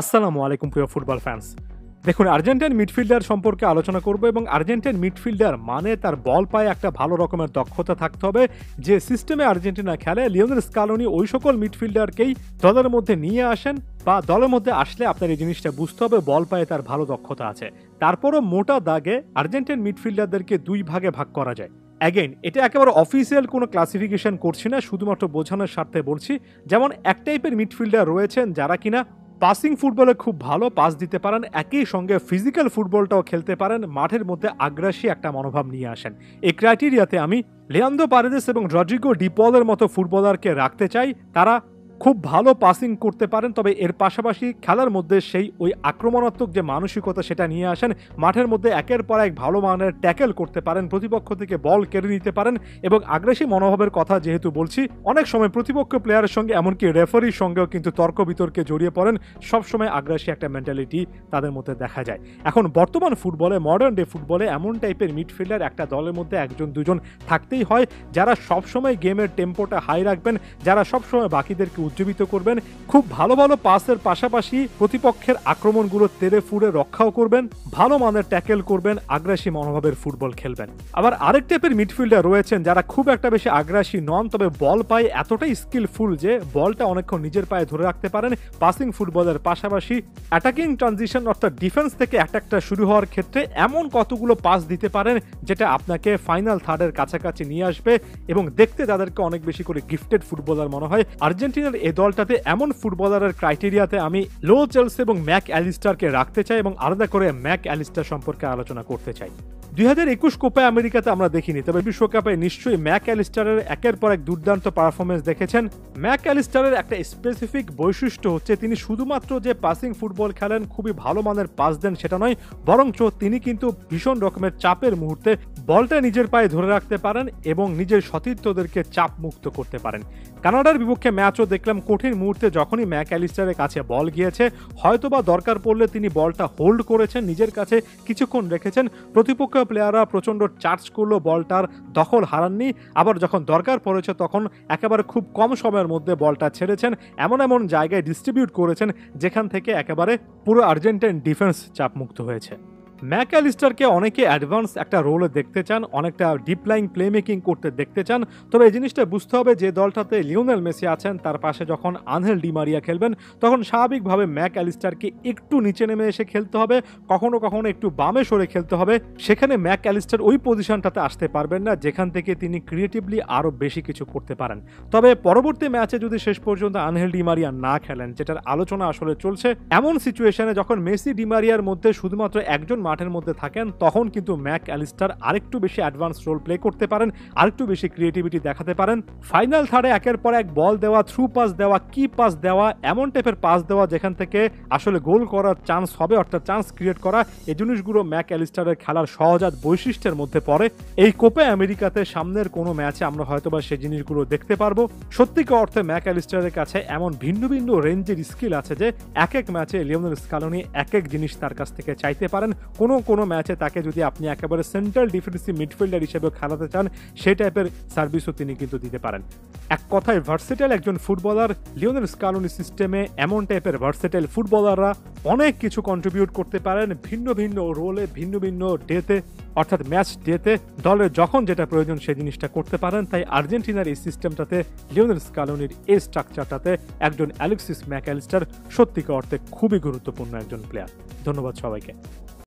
আসসালামু আলাইকুম প্রিয় ফুটবল ফ্যান্স। দেখুন, আর্জেন্টাইন মিডফিল্ডার সম্পর্কে আলোচনা করব এবং আর্জেন্টাইন মিডফিল্ডার মানে তার বল পায়ে একটা ভালো রকমের দক্ষতা থাকতে হবে। যে সিস্টেমে আর্জেন্টিনা খেলে, লিওনেল স্কালোনি ওই সকল মিডফিল্ডারকেই দলের মধ্যে নিয়ে আসেন বা দলের মধ্যে আসলে আপনার এই জিনিসটা বুঝতে হবে বল পায়ে তার ভালো দক্ষতা আছে। তারপরও মোটা দাগে আর্জেন্টাইন মিডফিল্ডারদেরকে দুই ভাগে ভাগ করা যায়। অ্যাগেইন, এটা একেবারে অফিসিয়াল কোনো ক্লাসিফিকেশন করছি না, শুধুমাত্র বোঝানোর স্বার্থে বলছি। যেমন এক টাইপের মিডফিল্ডার রয়েছেন যারা কিনা পাসিং ফুটবলে খুব ভালো পাস দিতে পারেন, একই সঙ্গে ফিজিক্যাল ফুটবলটাও খেলতে পারেন, মাঠের মধ্যে আগ্রাসী একটা মনোভাব নিয়ে আসেন। এই ক্রাইটেরিয়াতে আমি লিয়ান্দ্রো পারেদেস এবং রদ্রিগো ডি পলের মতো ফুটবলারকে রাখতে চাই। তারা খুব ভালো পাসিং করতে পারেন, তবে এর পাশাপাশি খেলার মধ্যে সেই ওই আক্রমণাত্মক যে মানসিকতা সেটা নিয়ে আসেন। মাঠের মধ্যে একের পর এক ভালো মানের ট্যাকেল করতে পারেন, প্রতিপক্ষ থেকে বল কেড়ে নিতে পারেন এবং আগ্রাসী মনোভাবের কথা যেহেতু বলছি, অনেক সময় প্রতিপক্ষ প্লেয়ারের সঙ্গে এমনকি রেফারির সঙ্গেও কিন্তু তর্ক বিতর্কে জড়িয়ে পড়েন। সবসময় আগ্রাসী একটা মেন্টালিটি তাদের মধ্যে দেখা যায়। এখন বর্তমান ফুটবলে, মডার্ন ডে ফুটবলে এমন টাইপের মিডফিল্ডার একটা দলের মধ্যে একজন দুজন থাকতেই হয়, যারা সবসময় গেমের টেম্পোটা হাই রাখবেন, যারা সবসময় বাকিদেরকে উজ্জীবিত করবেন, খুব ভালো ভালো পাসের পাশাপাশি প্রতিপক্ষের আক্রমণগুলো তেড়ে ফুড়ে রক্ষাও করবেন, ভালো মানের ট্যাকেল করবেন, আগ্রাসী মনোভাবের ফুটবল খেলবেন। আবার আরেক টাইপের মিডফিল্ডার রয়েছেন যারা খুব একটা বেশি আগ্রাসী নন, তবে বল পায়ে এতটাই স্কিলফুল যে বলটা অনেকক্ষণ নিজের পায়ে ধরে রাখতে পারেন। পাসিং ফুটবলের পাশাপাশি অ্যাটাকিং ট্রানজিশন অর্থাৎ ডিফেন্স থেকে অ্যাটাকটা শুরু হওয়ার ক্ষেত্রে এমন কতগুলো পাস দিতে পারেন যেটা আপনাকে ফাইনাল থার্ডের কাছাকাছি নিয়ে আসবে এবং দেখতে তাদেরকে অনেক বেশি করে গিফটেড ফুটবলার মনে হয়। আর্জেন্টিনার এই দলটাতে এমন ফুটবলারের ক্রাইটেরিয়াতে আমি লো চেলসি এবং ম্যাক অ্যালিস্টারকে রাখতে চাই এবং আলাদা করে ম্যাক অ্যালিস্টার সম্পর্কে আলোচনা করতে চাই। 2021 কোপা আমেরিকাতে আমরা দেখিনি, তবে বিশ্বকাপে নিশ্চয়ই ম্যাক অ্যালিস্টারের একের পর এক দুর্দান্ত পারফরমেন্স দেখেছেন। ম্যাক অ্যালিস্টারের একটা স্পেসিফিক বৈশিষ্ট্য হচ্ছে তিনি শুধুমাত্র যে পাসিং ফুটবল খেলেন, খুবই ভালো মানের পাস দেন সেটা নয়, বরঞ্চ তিনি কিন্তু ভীষণ রকমের চাপের মুহূর্তে বলটা নিজের পায়ে ধরে রাখতে পারেন এবং নিজের সতীর্থদেরকে চাপ মুক্ত করতে পারেন। কানাডার বিপক্ষে ম্যাচও দেখলাম, কঠিন মুহূর্তে যখনই ম্যাক অ্যালিস্টারের কাছে বল গিয়েছে, হয়তোবা দরকার পড়লে তিনি বলটা হোল্ড করেছেন, নিজের কাছে কিছুক্ষণ রেখেছেন, প্রতিপক্ষ প্লেয়াররা প্রচণ্ড চার্জ করলো, বলটার দখল হারাননি। আবার যখন দরকার পড়েছে তখন একেবারে খুব কম সময়ের মধ্যে বলটা ছেড়েছেন, এমন এমন জায়গায় ডিস্ট্রিবিউট করেছেন যেখান থেকে একেবারে পুরো আর্জেন্টাইন ডিফেন্স চাপমুক্ত হয়েছে। ম্যাক অ্যালিস্টারকে অনেকে অ্যাডভান্স একটা রোলে দেখতে চান, অনেকটা ডিপ লাইং প্লে মেকিং করতে দেখতে চান, তবে এই জিনিসটা বুঝতে হবে যে দলটাতে লিওনেল মেসি আছেন, তার পাশে যখন আনহেল ডি মারিয়া খেলবেন তখন স্বাভাবিকভাবে ম্যাক অ্যালিস্টারকে একটু নিচে নেমে এসে খেলতে হবে, কখনো কখনো একটু বামে সরে খেলতে হবে। সেখানে ম্যাক অ্যালিস্টার ওই পজিশনটাতে আসতে পারবেন না যেখান থেকে তিনি ক্রিয়েটিভলি আরও বেশি কিছু করতে পারেন। তবে পরবর্তী ম্যাচে যদি শেষ পর্যন্ত আনহেল ডি মারিয়া না খেলেন, যেটার আলোচনা আসলে চলছে, এমন সিচুয়েশনে যখন মেসি ডি মারিয়ার মধ্যে শুধুমাত্র একজন মাঠের মধ্যে থাকেন, তখন কিন্তু ম্যাক অ্যালিস্টার আরেকটু বেশি অ্যাডভান্স রোল প্লে করতে পারেন, আরেকটু বেশি ক্রিয়েটিভিটি দেখাতে পারেন। ফাইনাল থার্ডে একের পর এক বল দেওয়া, থ্রু পাস দেওয়া, কি পাস দেওয়া, এমন টাইপের পাস দেওয়া যেখান থেকে আসলে গোল করার চান্স হবে, অর্থাৎ চান্স ক্রিয়েট করা, এই জিনিসগুলো ম্যাক অ্যালিস্টারের খেলার সহজাত বৈশিষ্ট্যের মধ্যে পড়ে। এই কোপা আমেরিকাতে সামনের কোনো ম্যাচে আমরা হয়তোবা সেই জিনিসগুলো দেখতে পারবো। সত্যিকার অর্থে ম্যাক অ্যালিস্টারের কাছে এমন ভিন্ন ভিন্ন রেঞ্জের স্কিল আছে যে এক এক ম্যাচে লিওনেল স্কালোনি এক এক জিনিস তার কাছ থেকে চাইতে পারেন। কোনো ম্যাচে তাকে যদি আপনি একেবারে সেন্ট্রাল ডিফেন্সিভ মিডফিল্ডার হিসেবে খেলাতে চান, সেই টাইপের সার্ভিসও তিনি কিন্তু দিতে পারেন। এক কথায় ভার্সেটাইল একজন ফুটবলার। লিওনেল স্কালোনি সিস্টেমে এমন টাইপের ভার্সেটাইল ফুটবলাররা অনেক কিছু কন্ট্রিবিউট করতে পারেন, ভিন্ন ভিন্ন রোলে, ভিন্ন ভিন্ন ডেতে, অর্থাৎ ম্যাচ ডেতে দলের যখন যেটা প্রয়োজন সেই জিনিসটা করতে পারেন। তাই আর্জেন্টিনার এই সিস্টেমটাতে, লিওনেল স্কালোনির এই স্ট্রাকচারটাতে একজন অ্যালেক্সিস ম্যাক অ্যালিস্টার সত্যিকার অর্থে খুবই গুরুত্বপূর্ণ একজন প্লেয়ার। ধন্যবাদ সবাইকে।